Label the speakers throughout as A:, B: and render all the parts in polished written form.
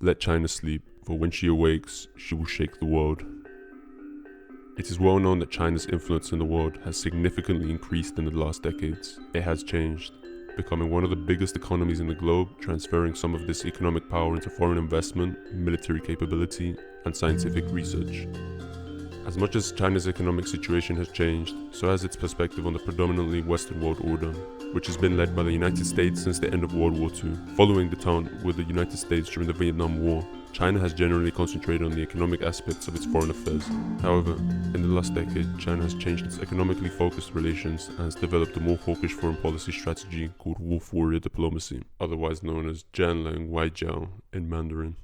A: Let China sleep, for when she awakes, she will shake the world. It is well known that China's influence in the world has significantly increased in the last decades. It has changed, becoming one of the biggest economies in the globe, transferring some of this economic power into foreign investment, military capability, and scientific research. As much as China's economic situation has changed, so has its perspective on the predominantly Western world order, which has been led by the United States since the end of World War II. Following détente with the United States during the Vietnam War, China has generally concentrated on the economic aspects of its foreign affairs. However, in the last decade, China has changed its economically focused relations and has developed a more hawkish foreign policy strategy called wolf warrior diplomacy, otherwise known as Jianlang Waijiao in Mandarin.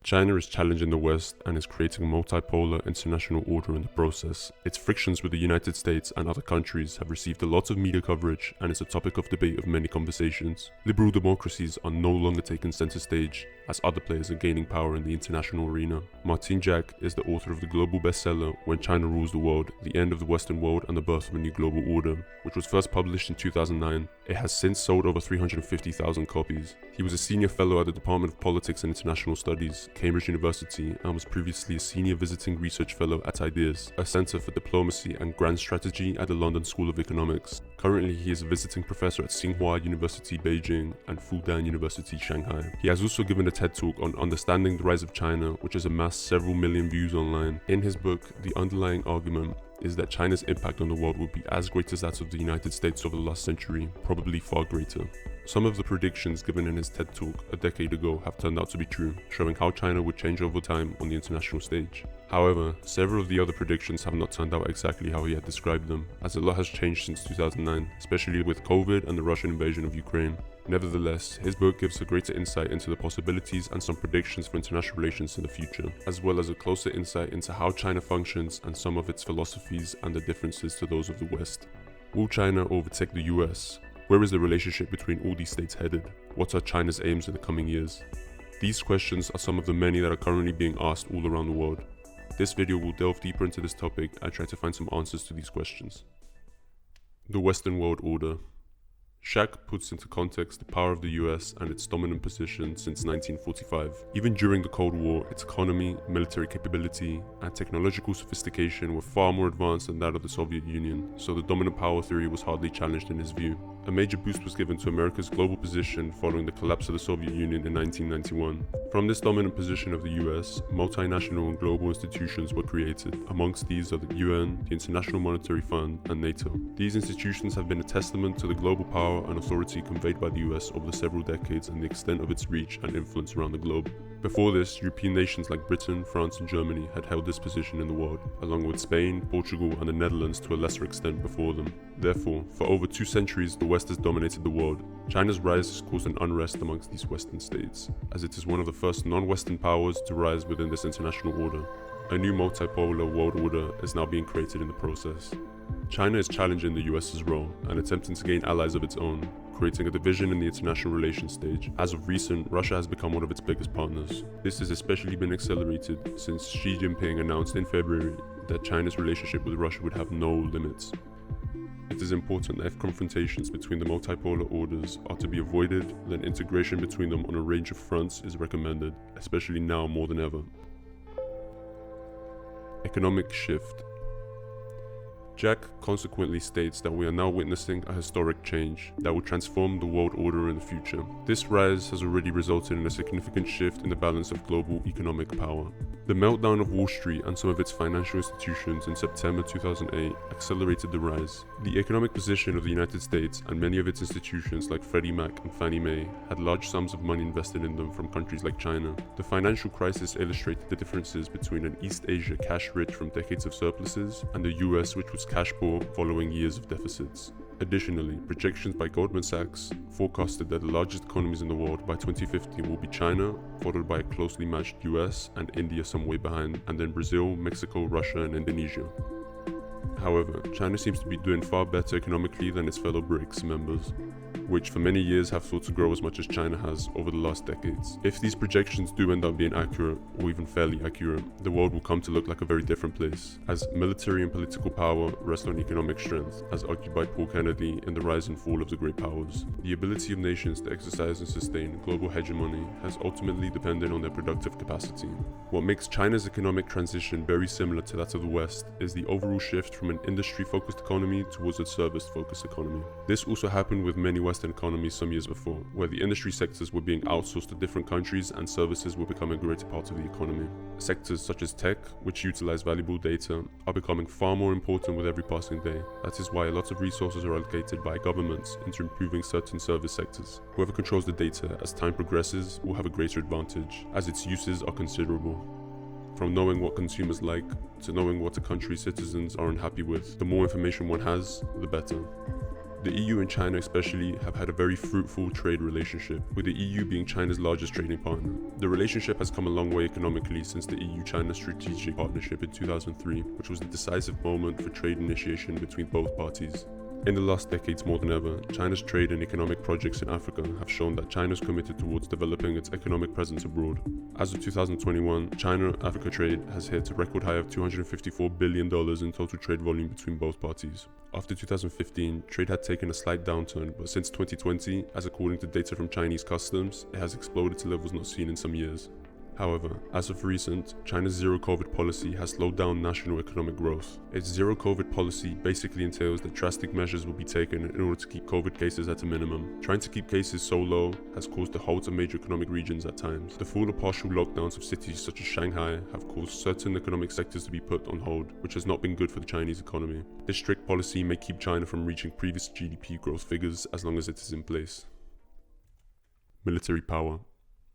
A: China is challenging the West and is creating a multipolar international order in the process. Its frictions with the United States and other countries have received a lot of media coverage and is a topic of debate of many conversations. Liberal democracies are no longer taking center stage as other players are gaining power in the international arena. Martin Jack is the author of the global bestseller When China Rules the World, The End of the Western World and the Birth of a New Global Order, which was first published in 2009. It has since sold over 350,000 copies. He was a senior fellow at the Department of Politics and International Studies, Cambridge University, and was previously a senior visiting research fellow at IDEAS, a center for diplomacy and grand strategy at the London School of Economics. Currently, he is a visiting professor at Tsinghua University Beijing and Fudan University Shanghai. He has also given a TED Talk on understanding the rise of China, which has amassed several million views online. In his book, the underlying argument is that China's impact on the world will be as great as that of the United States over the last century, probably far greater. Some of the predictions given in his TED Talk a decade ago have turned out to be true, showing how China would change over time on the international stage. However, several of the other predictions have not turned out exactly how he had described them, as a lot has changed since 2009, especially with COVID and the Russian invasion of Ukraine. Nevertheless, his book gives a greater insight into the possibilities and some predictions for international relations in the future, as well as a closer insight into how China functions and some of its philosophies and the differences to those of the West. Will China overtake the US? Where is the relationship between all these states headed? What are China's aims in the coming years? These questions are some of the many that are currently being asked all around the world. This video will delve deeper into this topic and try to find some answers to these questions. The Western World Order. Shack puts into context the power of the US and its dominant position since 1945. Even during the Cold War, its economy, military capability, and technological sophistication were far more advanced than that of the Soviet Union, so the dominant power theory was hardly challenged in his view. A major boost was given to America's global position following the collapse of the Soviet Union in 1991. From this dominant position of the US, multinational and global institutions were created. Amongst these are the UN, the International Monetary Fund, and NATO. These institutions have been a testament to the global power and authority conveyed by the US over the several decades and the extent of its reach and influence around the globe. Before this, European nations like Britain, France, and Germany had held this position in the world, along with Spain, Portugal, and the Netherlands to a lesser extent before them. Therefore, for over 2 centuries, the West has dominated the world. China's rise has caused an unrest amongst these Western states, as it is one of the first non-Western powers to rise within this international order. A new multipolar world order is now being created in the process. China is challenging the US's role and attempting to gain allies of its own, creating a division in the international relations stage. As of recent, Russia has become one of its biggest partners. This has especially been accelerated since Xi Jinping announced in February that China's relationship with Russia would have no limits. It is important that if confrontations between the multipolar orders are to be avoided, then integration between them on a range of fronts is recommended, especially now more than ever. Economic shift. Jack consequently states that we are now witnessing a historic change that will transform the world order in the future. This rise has already resulted in a significant shift in the balance of global economic power. The meltdown of Wall Street and some of its financial institutions in September 2008 accelerated the rise. The economic position of the United States and many of its institutions like Freddie Mac and Fannie Mae had large sums of money invested in them from countries like China. The financial crisis illustrated the differences between an East Asia cash-rich from decades of surpluses and the US, which was cash-poor following years of deficits. Additionally, projections by Goldman Sachs forecasted that the largest economies in the world by 2050 will be China, followed by a closely matched US and India some way behind, and then Brazil, Mexico, Russia, and Indonesia. However, China seems to be doing far better economically than its fellow BRICS members. which for many years have thought to grow as much as China has over the last decades. If these projections do end up being accurate, or even fairly accurate, the world will come to look like a very different place, as military and political power rest on economic strength, as argued by Paul Kennedy in The Rise and Fall of the Great Powers. The ability of nations to exercise and sustain global hegemony has ultimately depended on their productive capacity. What makes China's economic transition very similar to that of the West is the overall shift from an industry-focused economy towards a service-focused economy. This also happened with many Western economies some years before, where the industry sectors were being outsourced to different countries and services were becoming a greater part of the economy. Sectors such as tech, which utilize valuable data, are becoming far more important with every passing day. That is why a lot of resources are allocated by governments into improving certain service sectors. Whoever controls the data as time progresses will have a greater advantage, as its uses are considerable. From knowing what consumers like to knowing what a country's citizens are unhappy with, the more information one has, the better. The EU and China especially have had a very fruitful trade relationship, with the EU being China's largest trading partner. The relationship has come a long way economically since the EU-China Strategic Partnership in 2003, which was the decisive moment for trade initiation between both parties. In the last decades more than ever, China's trade and economic projects in Africa have shown that China is committed towards developing its economic presence abroad. As of 2021, China-Africa trade has hit a record high of $254 billion in total trade volume between both parties. After 2015, trade had taken a slight downturn, but since 2020, as according to data from Chinese customs, it has exploded to levels not seen in some years. However, as of recent, China's zero-COVID policy has slowed down national economic growth. Its zero-COVID policy basically entails that drastic measures will be taken in order to keep COVID cases at a minimum. Trying to keep cases so low has caused the halt of major economic regions at times. The full or partial lockdowns of cities such as Shanghai have caused certain economic sectors to be put on hold, which has not been good for the Chinese economy. This strict policy may keep China from reaching previous GDP growth figures as long as it is in place. Military power.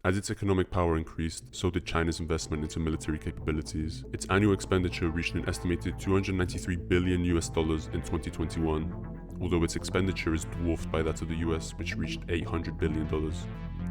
A: As its economic power increased, so did China's investment into military capabilities. Its annual expenditure reached an estimated $293 billion in 2021, although its expenditure is dwarfed by that of the US, which reached $800 billion.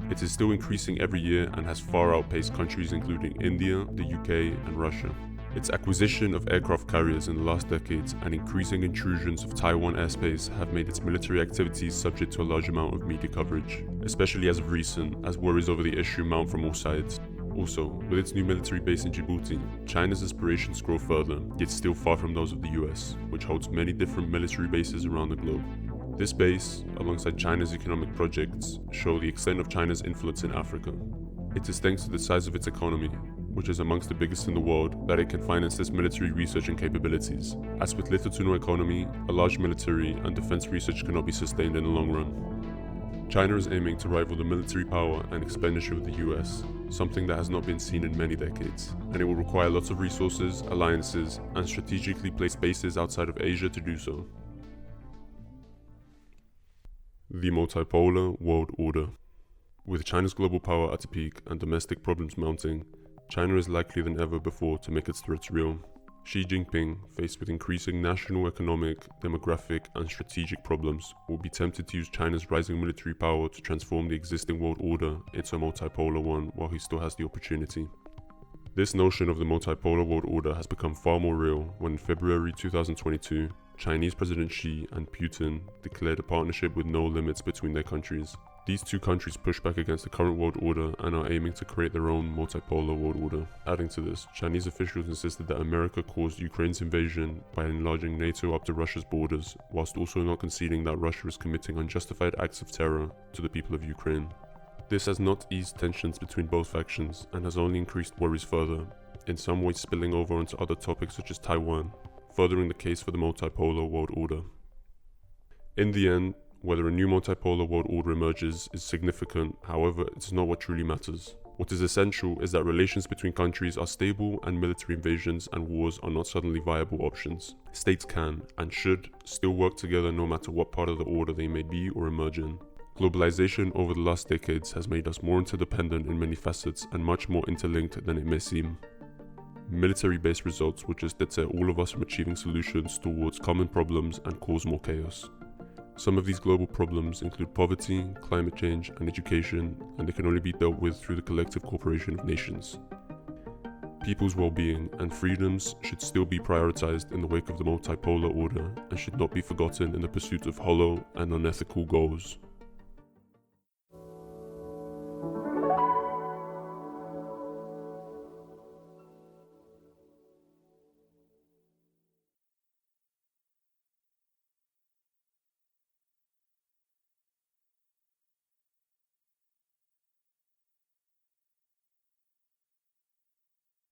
A: It is still increasing every year and has far outpaced countries including India, the UK, and Russia. Its acquisition of aircraft carriers in the last decades and increasing intrusions of Taiwan airspace have made its military activities subject to a large amount of media coverage, especially as of recent, as worries over the issue mount from all sides. Also, with its new military base in Djibouti, China's aspirations grow further, yet still far from those of the US, which holds many different military bases around the globe. This base, alongside China's economic projects, show the extent of China's influence in Africa. It is thanks to the size of its economy, which is amongst the biggest in the world, that it can finance this military research and capabilities. As with little to no economy, a large military and defense research cannot be sustained in the long run. China is aiming to rival the military power and expenditure of the US, something that has not been seen in many decades, and it will require lots of resources, alliances, and strategically placed bases outside of Asia to do so. The Multipolar World Order. With China's global power at a peak and domestic problems mounting, China is likely than ever before to make its threats real. Xi Jinping, faced with increasing national economic, demographic, and strategic problems, will be tempted to use China's rising military power to transform the existing world order into a multipolar one while he still has the opportunity. This notion of the multipolar world order has become far more real when in February 2022, Chinese President Xi and Putin declared a partnership with no limits between their countries. These two countries push back against the current world order and are aiming to create their own multipolar world order. Adding to this, Chinese officials insisted that America caused Ukraine's invasion by enlarging NATO up to Russia's borders, whilst also not conceding that Russia is committing unjustified acts of terror to the people of Ukraine. This has not eased tensions between both factions and has only increased worries further, in some ways spilling over onto other topics such as Taiwan, furthering the case for the multipolar world order. In the end, whether a new multipolar world order emerges is significant, however, it's not what truly matters. What is essential is that relations between countries are stable and military invasions and wars are not suddenly viable options. States can, and should, still work together no matter what part of the order they may be or emerge in. Globalization over the last decades has made us more interdependent in many facets and much more interlinked than it may seem. Military-based results will just deter all of us from achieving solutions towards common problems and cause more chaos. Some of these global problems include poverty, climate change, and education, and they can only be dealt with through the collective cooperation of nations. People's well-being and freedoms should still be prioritized in the wake of the multipolar order and should not be forgotten in the pursuit of hollow and unethical goals.